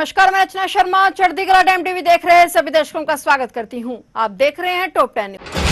नमस्कार, मैं रचना शर्मा। चढ़ती कला टाइम टीवी देख रहे हैं सभी दर्शकों का स्वागत करती हूं। आप देख रहे हैं टॉप 10 न्यूज।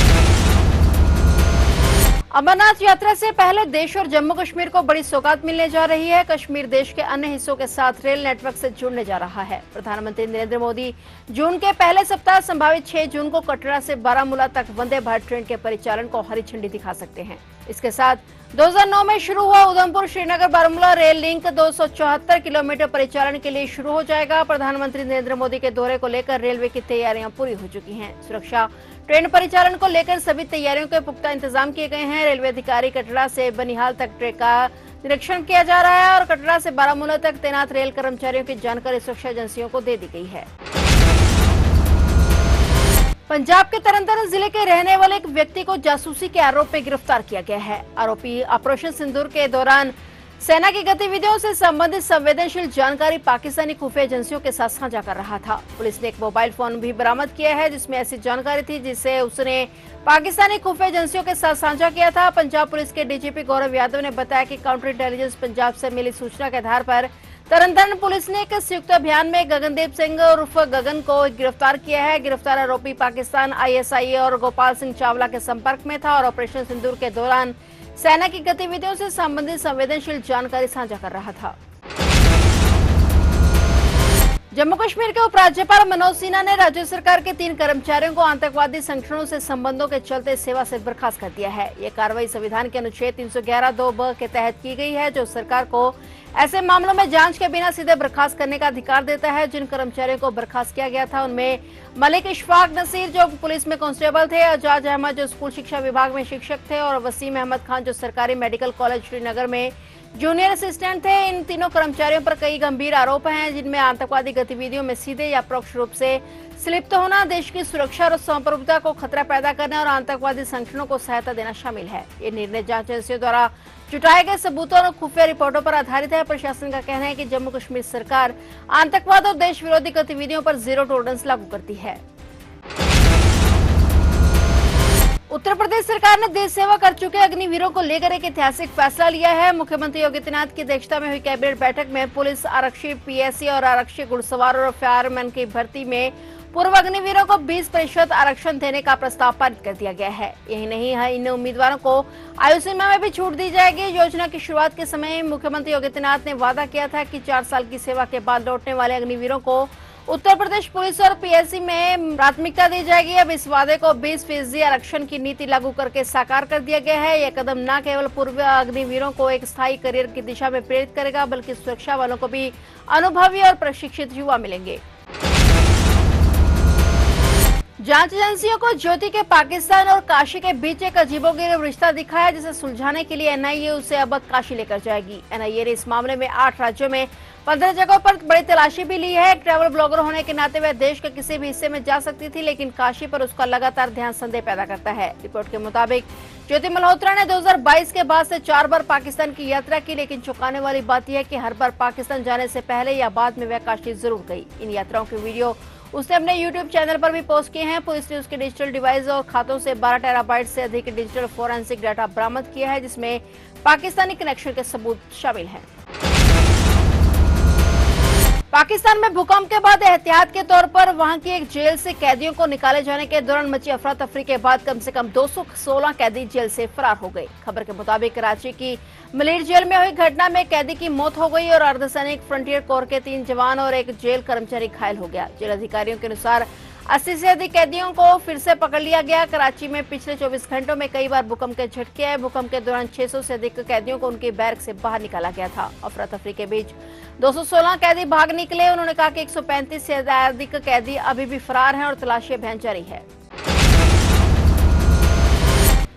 अमरनाथ यात्रा से पहले देश और जम्मू कश्मीर को बड़ी सौगात मिलने जा रही है। कश्मीर देश के अन्य हिस्सों के साथ रेल नेटवर्क से जुड़ने जा रहा है। प्रधानमंत्री नरेंद्र मोदी जून के पहले सप्ताह संभावित 6 जून को कटरा से बारामूला तक वंदे भारत ट्रेन के परिचालन को हरी झंडी दिखा सकते हैं। इसके साथ 2009 में शुरू हुआ Udhampur Srinagar Baramulla rail link 274 kilometre परिचालन के लिए शुरू हो जाएगा। प्रधानमंत्री नरेंद्र मोदी के दौरे को लेकर रेलवे की तैयारियां पूरी हो चुकी हैं। सुरक्षा, ट्रेन परिचालन को लेकर सभी तैयारियों के पुख्ता इंतजाम किए गए हैं। रेलवे अधिकारी कटरा से बनिहाल तक ट्रेन का निरीक्षण किया जा रहा है और कटरा से बारामूला तक तैनात रेल कर्मचारियों की जानकारी सुरक्षा एजेंसियों को दे दी गई है। पंजाब के तरनतारन जिले के रहने वाले एक व्यक्ति को जासूसी के आरोप में गिरफ्तार किया गया है। आरोपी ऑपरेशन सिंदूर के दौरान सेना की गतिविधियों से संबंधित संवेदनशील जानकारी पाकिस्तानी खुफिया एजेंसियों के साथ साझा कर रहा था। पुलिस ने एक मोबाइल फोन भी बरामद किया है जिसमें ऐसी जानकारी थी जिसे उसने पाकिस्तानी खुफिया एजेंसियों के साथ साझा किया था। पंजाब पुलिस के डीजीपी गौरव यादव ने बताया कि काउंटर इंटेलिजेंस पंजाब से मिली सूचना के आधार पर तरनतारन पुलिस ने एक संयुक्त अभियान में गगनदीप सिंह उर्फ गगन को गिरफ्तार किया है। गिरफ्तार आरोपी पाकिस्तान ISI और गोपाल सिंह चावला के संपर्क में था और ऑपरेशन सिंदूर के दौरान सेना की गतिविधियों से संबंधित संवेदनशील जानकारी साझा कर रहा था। जम्मू कश्मीर के उपराज्यपाल मनोज सिन्हा ने राज्य सरकार के 3 कर्मचारियों को आतंकवादी संगठनों से संबंधों के चलते सेवा से बर्खास्त कर दिया है। ये कार्रवाई संविधान के अनुच्छेद 311(2)(ब) के तहत की गई है जो सरकार को ऐसे मामलों में जांच के बिना सीधे बर्खास्त करने का अधिकार देता है। जिन कर्मचारियों को बर्खास्त किया गया था उनमें मलिक इशफाक नसीर जो पुलिस में कांस्टेबल थे, एजाज अहमद जो स्कूल शिक्षा विभाग में शिक्षक थे और वसीम अहमद खान जो सरकारी मेडिकल कॉलेज श्रीनगर में जूनियर असिस्टेंट थे। इन तीनों कर्मचारियों पर कई गंभीर आरोप हैं जिनमें आतंकवादी गतिविधियों में सीधे या परोक्ष रूप से संलिप्त होना, देश की सुरक्षा और संप्रभुता को खतरा पैदा करना और आतंकवादी संगठनों को सहायता देना शामिल है। ये निर्णय जांच एजेंसियों द्वारा जुटाए गए सबूतों और खुफिया रिपोर्टों पर आधारित है। प्रशासन का कहना है कि जम्मू कश्मीर सरकार आतंकवाद और देश विरोधी गतिविधियों पर जीरो टॉलरेंस लागू करती है। उत्तर प्रदेश सरकार ने देश सेवा कर चुके अग्निवीरों को लेकर एक ऐतिहासिक फैसला लिया है। मुख्यमंत्री योगी आदित्यनाथ की अध्यक्षता में हुई कैबिनेट बैठक में पुलिस, आरक्षी, PSC और आरक्षी घुड़सवार और फायरमैन की भर्ती में पूर्व अग्निवीरों को 20% आरक्षण देने का प्रस्ताव पारित कर दिया गया है। यही नहीं है, इन उम्मीदवारों को आयु सीमा में भी छूट दी जाएगी। योजना की शुरुआत के समय मुख्यमंत्री योगी आदित्यनाथ ने वादा किया था कि 4 साल की सेवा के बाद लौटने वाले अग्निवीरों को उत्तर प्रदेश पुलिस और PSC में प्राथमिकता दी जाएगी। अब इस वादे को 20% आरक्षण की नीति लागू करके साकार कर दिया गया है। यह कदम न केवल पूर्व अग्निवीरों को एक स्थायी करियर की दिशा में प्रेरित करेगा बल्कि सुरक्षा वालों को भी अनुभवी और प्रशिक्षित युवा मिलेंगे। जांच एजेंसियों को ज्योति के पाकिस्तान और काशी के बीच एक अजीबोगरीब रिश्ता दिखा है जिसे सुलझाने के लिए NIA उसे अब काशी लेकर जाएगी। NIA ने इस मामले में 8 राज्यों में 15 जगहों पर बड़ी तलाशी भी ली है। एक ट्रैवल ब्लॉगर होने के नाते वह देश के किसी भी हिस्से में जा सकती थी लेकिन काशी पर उसका लगातार ध्यान संदेह पैदा करता है। रिपोर्ट के मुताबिक ज्योति मल्होत्रा ने 2022 के बाद से 4 बार पाकिस्तान की यात्रा की लेकिन चौंकाने वाली बात यह है कि हर बार पाकिस्तान जाने से पहले या बाद में वह काशी जरूर गई। इन यात्राओं के वीडियो उसने अपने YouTube चैनल पर भी पोस्ट किए हैं। पुलिस ने उसके डिजिटल डिवाइस और खातों से 12 टेराबाइट से अधिक डिजिटल फोरेंसिक डाटा बरामद किया है जिसमें पाकिस्तानी कनेक्शन के सबूत शामिल हैं। पाकिस्तान में भूकंप के बाद एहतियात के तौर पर वहां की एक जेल से कैदियों को निकाले जाने के दौरान मची अफरा तफरी के बाद कम से कम 216 कैदी जेल से फरार हो गए। खबर के मुताबिक कराची की मलीर जेल में हुई घटना में कैदी की मौत हो गई और अर्धसैनिक फ्रंटियर कोर के 3 जवान और एक जेल कर्मचारी घायल हो गया। जेल अधिकारियों के अनुसार 80 से अधिक कैदियों को फिर से पकड़ लिया गया। कराची में पिछले 24 घंटों में कई बार भूकंप के झटके आए। भूकंप के दौरान 600 से अधिक कैदियों को उनके बैरक से बाहर निकाला गया था। अफरा तफरी के बीच 216 कैदी भाग निकले। उन्होंने कहा कि 135 से अधिक कैदी अभी भी फरार हैं और तलाशी अभियान जारी है।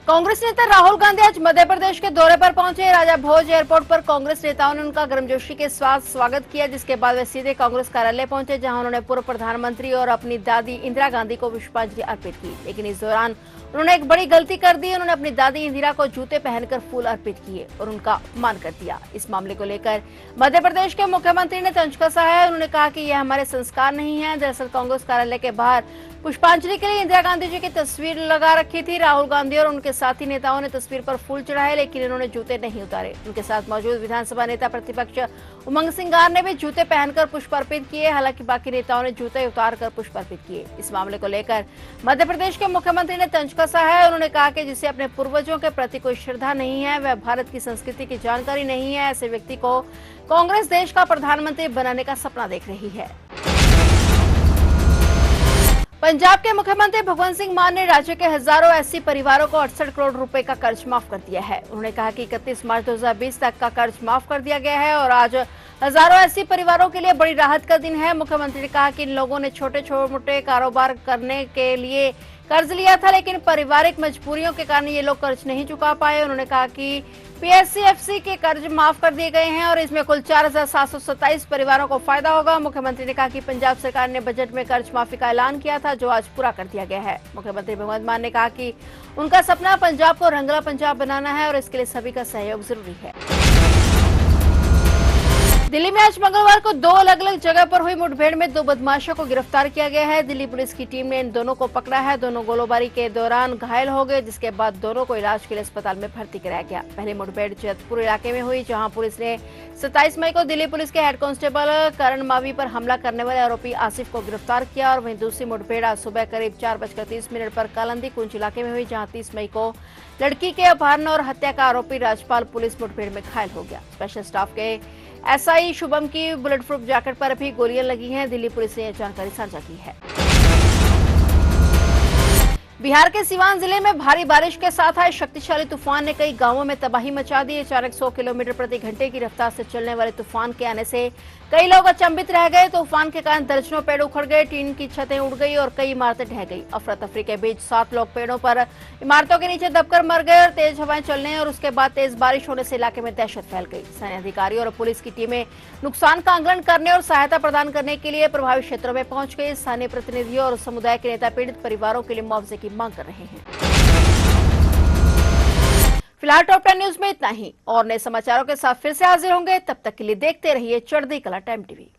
कांग्रेस नेता राहुल गांधी आज मध्य प्रदेश के दौरे पर पहुंचे। राजा भोज एयरपोर्ट पर कांग्रेस नेताओं ने उनका गर्मजोशी के साथ स्वागत किया जिसके बाद वे सीधे कांग्रेस कार्यालय पहुंचे जहां उन्होंने पूर्व प्रधानमंत्री और अपनी दादी इंदिरा गांधी को पुष्पांजलि अर्पित की। लेकिन इस दौरान उन्होंने एक बड़ी गलती कर दी। उन्होंने अपनी दादी इंदिरा को जूते पहनकर फूल अर्पित किए और उनका अपमान कर दिया। इस मामले को लेकर मध्य प्रदेश के मुख्यमंत्री ने तंज कसा है। उन्होंने कहा कि यह हमारे संस्कार नहीं है। दरअसल कांग्रेस कार्यालय के बाहर पुष्पांजलि के लिए इंदिरा गांधी जी की तस्वीर लगा रखी थी। राहुल गांधी और उनके साथी नेताओं ने तस्वीर पर फूल चढ़ाए, लेकिन इन्होंने जूते नहीं उतारे। उनके साथ मौजूद विधानसभा नेता प्रतिपक्ष उमंग सिंगार ने भी जूते पहनकर पुष्प अर्पित किए। हालांकि बाकी नेताओं ने जूते उतारकर पुष्प अर्पित किए। इस मामले को लेकर मध्य प्रदेश के मुख्यमंत्री ने तंज कसा है। उन्होंने कहा कि जिसे अपने पूर्वजों के प्रति कोई श्रद्धा नहीं है, वह भारत की संस्कृति की जानकारी नहीं है, ऐसे व्यक्ति को कांग्रेस देश का प्रधानमंत्री बनाने का सपना देख रही है। पंजाब के मुख्यमंत्री भगवंत सिंह मान ने राज्य के हजारों एससी परिवारों को 68 करोड़ रुपए का कर्ज माफ कर दिया है। उन्होंने कहा कि 31 मार्च 2020 तक का कर्ज माफ कर दिया गया है और आज हजारों एससी परिवारों के लिए बड़ी राहत का दिन है। मुख्यमंत्री ने कहा कि इन लोगों ने छोटे मोटे कारोबार करने के लिए कर्ज लिया था, लेकिन पारिवारिक मजबूरियों के कारण ये लोग कर्ज नहीं चुका पाए। उन्होंने कहा कि पीएससीएफसी के कर्ज माफ कर दिए गए हैं और इसमें कुल 4727 परिवारों को फायदा होगा। मुख्यमंत्री ने कहा कि पंजाब सरकार ने बजट में कर्ज माफी का ऐलान किया था, जो आज पूरा कर दिया गया है। मुख्यमंत्री भगवंत मान ने कहा कि उनका सपना पंजाब को रंगला पंजाब बनाना है और इसके लिए सभी का सहयोग जरूरी है। दिल्ली में आज मंगलवार को दो अलग अलग जगह पर हुई मुठभेड़ में दो बदमाशों को गिरफ्तार किया गया है। दिल्ली पुलिस की टीम ने इन दोनों को पकड़ा है। दोनों गोलीबारी के दौरान घायल हो गए, जिसके बाद दोनों को इलाज के लिए अस्पताल में भर्ती कराया गया। पहली मुठभेड़ जैतपुर इलाके में हुई, जहां पुलिस ने 27 मई को दिल्ली पुलिस के हेड कांस्टेबल करण मावी पर हमला करने वाले आरोपी आसिफ को गिरफ्तार किया। और वहीं दूसरी मुठभेड़ आज सुबह करीब 4:30 पर कालंदी कुंज इलाके में हुई, जहां 30 मई को लड़की के अपहरण और हत्या का आरोपी राजपाल पुलिस मुठभेड़ में घायल हो गया। स्पेशल स्टाफ के एसआई शुभम की बुलेट प्रूफ जैकेट पर भी गोलियां लगी हैं। दिल्ली पुलिस ने यह जानकारी साझा की है। बिहार के सिवान जिले में भारी बारिश के साथ आए शक्तिशाली तूफान ने कई गांवों में तबाही मचा दी। अचानक 100 किलोमीटर प्रति घंटे की रफ्तार से चलने वाले तूफान के आने से कई लोग अचंभित रह गए। तूफान के कारण दर्जनों पेड़ उखड़ गए, टीन की छतें उड़ गई और कई इमारतें ढह गई। अफरा तफरी के बीच 7 लोग पेड़ों पर इमारतों के नीचे दबकर मर गए और तेज हवाएं चलने और उसके बाद तेज बारिश होने से इलाके में दहशत फैल गई। सैन्य अधिकारी और पुलिस की टीमें नुकसान का आकलन करने और सहायता प्रदान करने के लिए प्रभावित क्षेत्रों में पहुंच गई। स्थानीय प्रतिनिधियों और समुदाय के नेता पीड़ित परिवारों के लिए मुआवजे की मांग कर रहे हैं। फिलहाल टॉप 10 न्यूज में इतना ही। और नए समाचारों के साथ फिर से हाजिर होंगे, तब तक के लिए देखते रहिए चढ़ती कला टाइम टीवी।